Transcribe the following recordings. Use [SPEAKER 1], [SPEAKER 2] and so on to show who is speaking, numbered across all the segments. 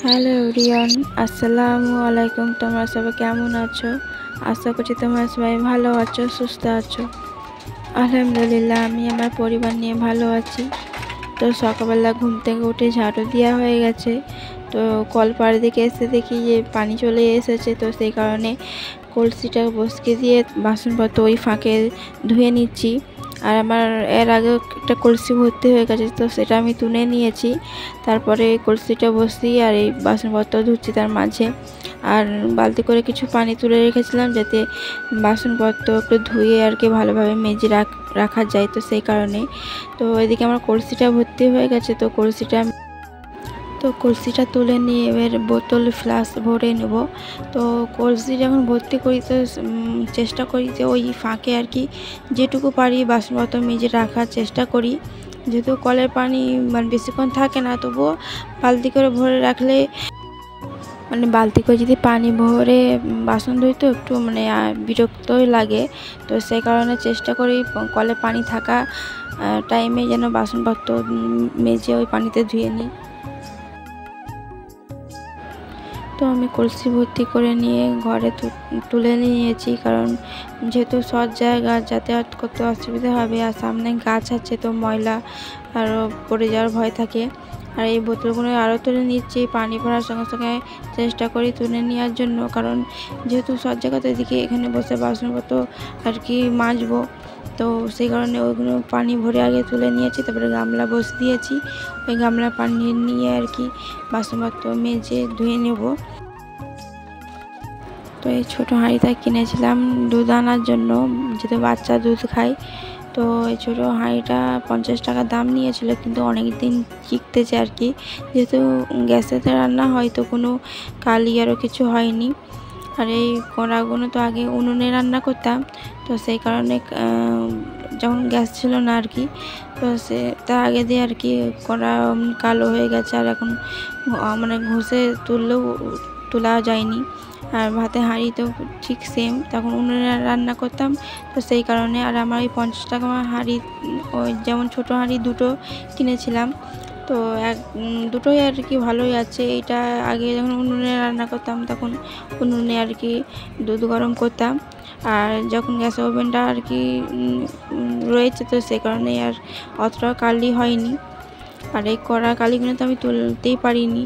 [SPEAKER 1] Hello everyone, আসসালামু আলাইকুম। তোমরা সবাই কেমন আছো? আশা করছি তোমরা সবাই ভালো আছো, সুস্থ আছো। আলহামদুলিল্লাহ, আমি আমার পরিবার নিয়ে ভালো আছি। তো সকালবেলা ঘুম থেকে উঠে ঝাড়ু দেওয়া হয়ে গেছে। তো কলপাড়ের দিকে এসে দেখি যে পানি চলে এসেছে, তো সেই কারণে কলসিটা বসিয়ে দিয়ে বাসনপত্র ওই ফাঁকে ধুয়ে নিচ্ছি। আর আমার এর আগেও একটা কলসি ভর্তি হয়ে গেছে, তো সেটা আমি তুলে নিয়েছি। তারপরে কলসিটা বসিয়ে আর এই বাসনপত্র ধুচ্ছি তার মাঝে। আর বালতি করে কিছু পানি তুলে রেখেছিলাম যাতে বাসনপত্র একটু ধুয়ে আর কি ভালোভাবে মেজে রাখা যায়, তো সেই কারণে। তো এদিকে আমার কলসিটা ভর্তি হয়ে গেছে, তো কলসিটা তুলে নিয়ে এবার বোতল ফ্লাস্ক ভরে নেব। তো কলসি যখন ভর্তি করি তো চেষ্টা করি যে ওই ফাঁকে আর কি যেটুকু পারি বাসনপত্র মেজে রাখার চেষ্টা করি। যেহেতু কলের পানি বেশিক্ষণ থাকে না, তবুও বালতি করে ভরে রাখলে বালতি করে যদি পানি ভরে বাসন ধুই তো একটু বিরক্তই লাগে। তো সেই কারণে চেষ্টা করি কলে পানি থাকা টাইমে যেন বাসনপত্র মেজে ওই পানিতে ধুয়ে নিই। তো আমি কলসি ভর্তি করে নিয়ে ঘরে তুলে নিয়েছি, কারণ যেহেতু সব জায়গা যাতায়াত করতে অসুবিধা হবে, আর সামনে গাছ আছে, তো ময়লা আরও পড়ে যাওয়ার ভয় থাকে। আর এই বোতলগুলো আরও তুলে নিচ্ছি, পানি ভরার সঙ্গে সঙ্গে চেষ্টা করি তুলে নেওয়ার জন্য, কারণ যেহেতু সব জায়গাতে এদিকে এখানে বসে বাসনপত্র আর কি মাজবো, তো সেই কারণে ওইগুলো পানি ভরে আগে তুলে নিয়েছি। তারপরে গামলা বসে দিয়েছি, ওই গামলা পানি নিয়ে আর কি বাসনপত্র মেজে ধুয়ে নেব। তো এই ছোটো হাঁড়িটা কিনেছিলাম দুধ আনার জন্য, যেহেতু বাচ্চা দুধ খায়। তো এই ছোটো হাঁড়িটা 50 টাকা দাম নিয়েছিল, কিন্তু অনেক দিন টিকতেছে আর কি। যেহেতু গ্যাসেতে রান্না হয় তো কোনো কালি আরও কিছু হয়নি। আর এই কড়াগুলো তো আগে উনুনে রান্না করতাম, তো সেই কারণে যখন গ্যাস ছিল না আর কি, তো তার আগে দিয়ে আর কি কড়া কালো হয়ে গেছে। আর এখন ঘষে তুললেও তোলা যায়নি। আর ভাতের হাঁড়ি তো ঠিক সেম, তখন উনুনে রান্না করতাম, তো সেই কারণে। আর আমার ওই 50 টাকা হাঁড়ি, ওই যেমন ছোটো হাঁড়ি দুটো কিনেছিলাম, তো দুটোই আর কি ভালোই আছে। এইটা আগে যখন উনুনে রান্না করতাম তখন উনুনে আর কি দুধ গরম করতাম, আর যখন গ্যাস ওভেনটা আর কি রয়েছে, তো সেই কারণে আর অতটা কালি হয়নি। আর এই কড়া কালিগুলো তো আমি তুলতেই পারিনি।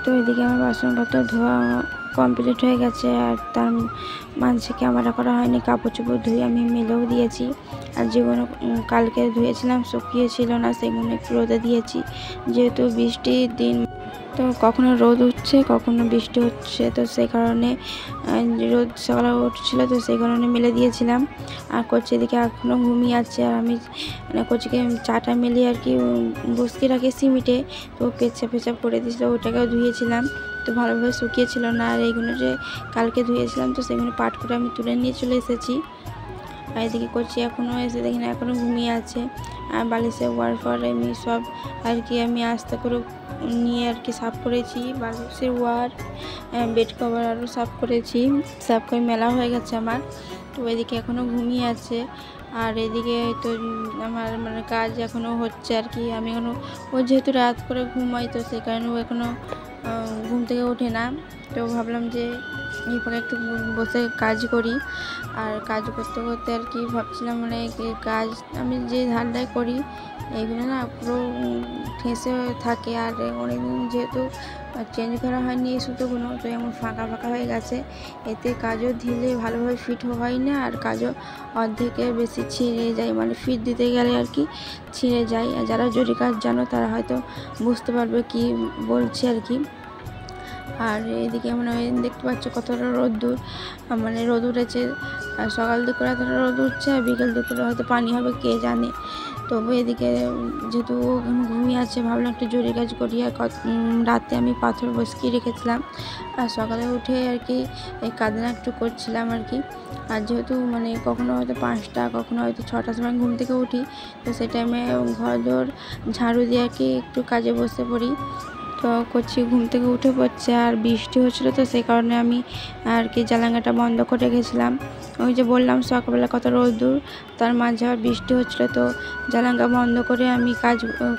[SPEAKER 1] তো এদিকে আমার বাসনপত্র ধোয়া কমপ্লিট হয়ে গেছে, আর তার মাঝে ক্যামেরা করা হয়নি। কাপড় চোপড় ধুয়ে আমি মেলেও দিয়েছি, আর যেগুলো কালকে ধুয়েছিলাম শুকিয়েছিল না সেগুলো একটু রোদে দিয়েছি। যেহেতু বৃষ্টির দিন, তো কখনো রোদ উঠছে কখনো বৃষ্টি হচ্ছে, তো সেই কারণে রোদ সকালে উঠছিল, তো সেই কারণে মেলে দিয়েছিলাম। আর কচি এদিকে এখনও ঘুমিয়ে আছে, আর আমি কচিকে চাটা মেলিয়ে আর কি বসিয়ে রাখি সিমিটে, তো পেচ্ছাপ পেচ্ছাপ করে দিয়েছিল, ওটাকেও ধুয়েছিলাম, তো ভালোভাবে শুকিয়েছিল না। আর এইগুলো যে কালকে ধুয়েছিলাম, তো সেগুলো পাট করে আমি তুলে নিয়ে চলে এসেছি। আর এদিকে করছি এখনও এসে দেখি না এখনও ঘুমিয়ে আছে। আর বালিশে ওয়ার পর আমি সব আর কি আমি আস্তে করে নিয়ে আর কি সাফ করেছি। বালিশের ওয়ার, বেড কভার আরও সাফ করেছি, সাফ করে মেলা হয়ে গেছে আমার। তো এদিকে এখনও ঘুমিয়ে আছে। আর এদিকে তো আমার কাজ এখনও হচ্ছে আর কি। আমি এখনও, ও যেহেতু রাত করে ঘুমাই, তো সেই কারণে ও এখনও ঘুম থেকে ওঠে না। তো ভাবলাম যে এরপরে একটু বসে কাজ করি। আর কাজ করতে করতে আর কি ভাবছিলাম কাজ আমি যে ধারটাই করি এইগুলো না পুরো ঠেসে থাকে। আর অনেকদিন যেহেতু চেঞ্জ করা হয়নি এই সুতোগুলো, তো এমন ফাঁকা ফাঁকা হয়ে গেছে, এতে কাজও ঢিলে ভালোভাবে ফিট হয় না, আর কাজও অর্ধেকের বেশি ছিঁড়ে যায়, ফিট দিতে গেলে আর কি ছিঁড়ে যায়। আর যারা জরি কাজ জানো তারা হয়তো বুঝতে পারবে কি বলছি আর কি। আর এদিকে দেখতে পাচ্ছ কতটা রোদ্দুর, রোদ উঠেছে। আর সকাল দিকে এতটা রোদ উঠছে, আর বিকেল দিকে হয়তো পানি হবে কে জানে। তবু এদিকে যেহেতু ঘুমিয়ে আছে, ভাবলাম একটু জরি কাজ করি। আর রাতে আমি পাথর বসিয়ে রেখেছিলাম, আর সকালে উঠে আর কি এই কাঁদনা একটু করছিলাম আর কি। আর যেহেতু কখনো হয়তো 5টা কখনো হয়তো 6টার সময় ঘুম থেকে উঠি, তো সেই টাইমে ঘর দোর ঝাড়ু দিয়ে আর কি একটু কাজে বসে পড়ি। তো করছি, ঘুম থেকে উঠে পড়ছে, আর বৃষ্টি হচ্ছিলো, তো সেই কারণে আমি আর কি জানালাটা বন্ধ করে রেখেছিলাম। ওই যে বললাম সকালবেলা কত রোদ্দুর, তার মাঝে আবার বৃষ্টি হচ্ছিলো, তো জানালা বন্ধ করে আমি কাজ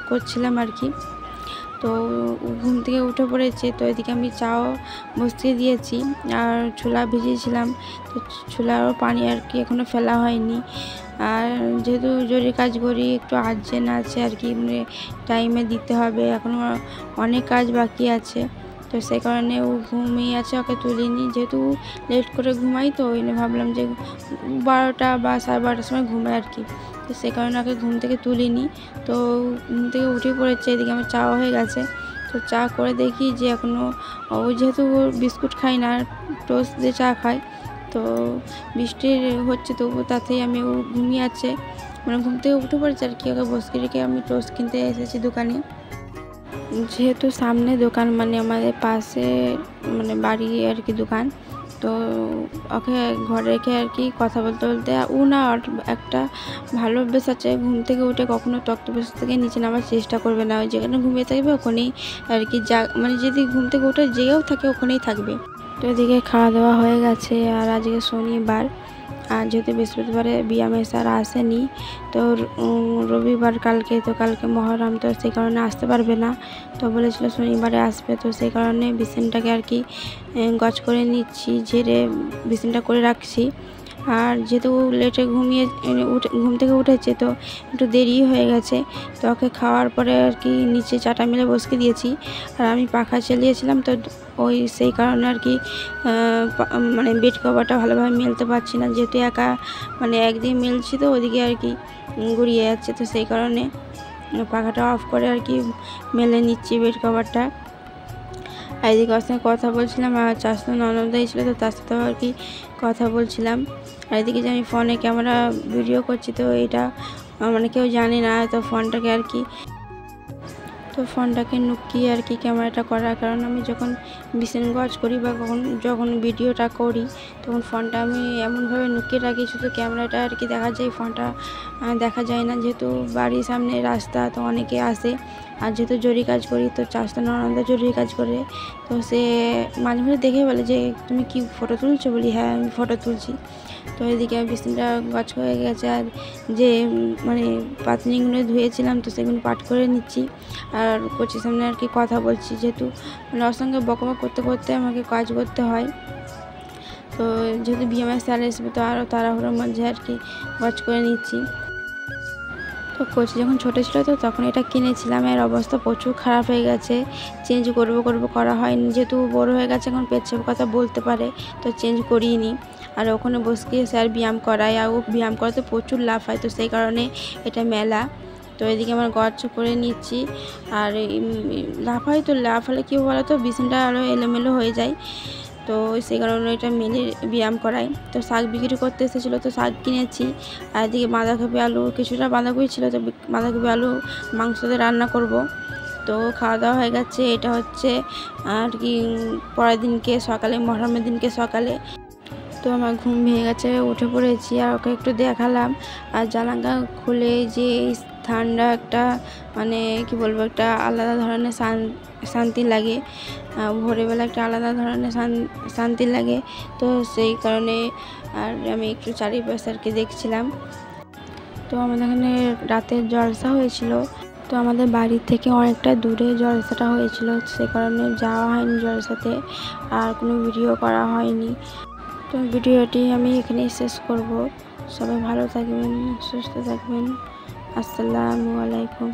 [SPEAKER 1] করছিলাম আর কি। তো ঘুম থেকে উঠে পড়েছে। তো এদিকে আমি চাও বসিয়ে দিয়েছি আর ছোলা ভিজিয়েছিলাম, তো ছোলারও পানি আর কি এখনও ফেলা হয়নি। আর যেহেতু জরুরি কাজ করি, একটু আর্জেন্ট আছে আর কি, মানে টাইমে দিতে হবে, এখনও অনেক কাজ বাকি আছে। তো সেই কারণে ও ঘুমিয়ে আছে, ওকে তুলিনি, যেহেতু লেট করে ঘুমাই, তো ওই ভাবলাম যে 12টা বা 12:30টার সময় ঘুমাই আর কি। তো সেই কারণে ওকে ঘুম থেকে তুলিনি। তো ঘুম থেকে উঠে পড়েছে, এদিকে আমার চা হয়ে গেছে। তো চা করে দেখি যে এখনও ও যেহেতু বিস্কুট খায় না, টোস্ট দিয়ে চা খায়। তো বৃষ্টি হচ্ছে তবু তাতেই আমি ও ঘুমিয়ে আছে, মানে ঘুম থেকে উঠে পড়েছে আর কি। ওকে বসকে রেখে আমি টোস্ট কিনতে এসেছি দোকানে। যেহেতু সামনে দোকান, মানে আমাদের পাশে মানে বাড়ি আর কি দোকান, তো ওকে ঘরে রেখে আর কি কথা বলতে বলতে, ও না একটা ভালো অভ্যেস আছে, ঘুম থেকে উঠে কখনো তক্তপোষ থেকে নিচে নামার চেষ্টা করবে না। ওই যেখানে ঘুমিয়ে থাকবে ওখানেই আর কি, মানে যদি ঘুম থেকে উঠে জেগেও থাকে ওখানেই থাকবে। তো এদিকে খাওয়া দাওয়া হয়ে গেছে। আর আজকে শনিবার, আর যেহেতু বৃহস্পতিবারে ব্যায়ামের স্যার আসেনি, তো রবিবার কালকে, তো কালকে মহরম, তো সেই কারণে আসতে পারবে না। তো বলেছিল শনিবারে আসবে, তো সেই কারণে বিছানাটাকে আর কি গজ করে নিচ্ছি, ঝেড়ে বিছানাটা করে রাখছি। আর যেহেতু লেটে ঘুম থেকে উঠেছে, তো একটু দেরি হয়ে গেছে। তো ওকে খাওয়ার পরে আর কি নিচে চাটা মেলে বসকে দিয়েছি, আর আমি পাখা চালিয়েছিলাম, তো সেই কারণে আর কি মানে বেড কভারটা ভালোভাবে মেলতে পারছি না, যেহেতু একা মানে একদিকে মেলছি, তো ওদিকে আর কি গুড়িয়ে যাচ্ছে। তো সেই কারণে পাখাটা অফ করে আর কি মেলে নিচ্ছি বেড কভারটা। আর এদিকে ওর সঙ্গে কথা বলছিলাম, আর চাষতো ননদ ছিল, তো তার সাথেও আর কি কথা বলছিলাম। আর এদিকে যে আমি ফোনে ক্যামেরা ভিডিও করছি, তো এটা মানে কেউ জানে না, তো ফোনটাকে আর কি, তো ফোনটাকে নুকিয়ে আর কি ক্যামেরাটা করার কারণ, আমি যখন বিছানা গজ করি বা যখন ভিডিওটা করি, তখন ফোনটা আমি এমনভাবে নুকিয়ে রাখি, শুধু ক্যামেরাটা আর কি দেখা যায়, ফোনটা দেখা যায় না। যেহেতু বাড়ির সামনে রাস্তা, তো অনেকে আসে, আর যেহেতু জরুরি কাজ করি, তো চাষটা ননদ জরুরি কাজ করে, তো সে মাঝে মাঝে দেখে বলে যে তুমি কি ফটো তুলছো, বলি হ্যাঁ আমি ফটো তুলছি। তো এদিকে বিছানাটা গজ হয়ে গেছে, আর যে মানে পাতনিগুলো ধুয়েছিলাম, তো সেগুলো পাট করে নিচ্ছি, আর কোচির সামনে আর কি কথা বলছি, যেহেতু মানে ওর সঙ্গে বকবক করতে করতে আমাকে কাজ করতে হয়। তো যেহেতু বিএমআই স্যার আসবে, তো আরও তাড়াহুড়োর মধ্যে আর কি গজ করে নিচ্ছি। তো কোচি যখন ছোটো ছিল, তো তখন এটা কিনেছিলাম, এর অবস্থা প্রচুর খারাপ হয়ে গেছে, চেঞ্জ করবো করা হয়নি। যেহেতু বড় হয়ে গেছে, এখন পেচ্ছাপ কথা বলতে পারে, তো চেঞ্জ করিনি। আর ওখানে বসে স্যার ব্যায়াম করায়, আর ও ব্যায়াম করাতে প্রচুর লাভ হয়, তো সেই কারণে এটা মেলা। তো এদিকে আমার গচ্ছ করে নিচ্ছি, আর লাভ হয়, তো লাভ হলে কী বলো তো, বিছানাটা আরও এলোমেলো হয়ে যায়, তো সেই কারণে এটা মেলে ব্যায়াম করাই। তো শাক বিক্রি করতে এসেছিলো, তো শাক কিনেছি। আর এদিকে বাঁধাকপি আলু, কিছুটা বাঁধাকপি ছিল, তো বাঁধাকপি আলু মাংস দিয়ে রান্না করব। তো খাওয়া দাওয়া হয়ে গেছে। এটা হচ্ছে আর কি পরের দিনকে সকালে, মহরমের দিনকে সকালে। তো আমার ঘুম ভেঙে গেছে, উঠে পড়েছি, আর ওকে একটু দেখালাম। আর জানালা খুলে যে ঠান্ডা একটা, মানে কি বলবো, একটা আলাদা ধরনের শান্তি লাগে, ভোরবেলা একটা আলাদা ধরনের শান্তি লাগে। তো সেই কারণে আর আমি একটু চারিপাশে আর কি দেখছিলাম। তো আমাদের এখানে রাতের জলসা হয়েছিল, তো আমাদের বাড়ি থেকে অনেকটা দূরে জলসাটা হয়েছিল, সে কারণে যাওয়া হয়নি জলসাতে, আর কোনো ভিডিও করা হয়নি। তো ভিডিওটি আমি এখানেই শেষ করব। সবাই ভালো থাকবেন, সুস্থ থাকবেন। আসসালামু আলাইকুম।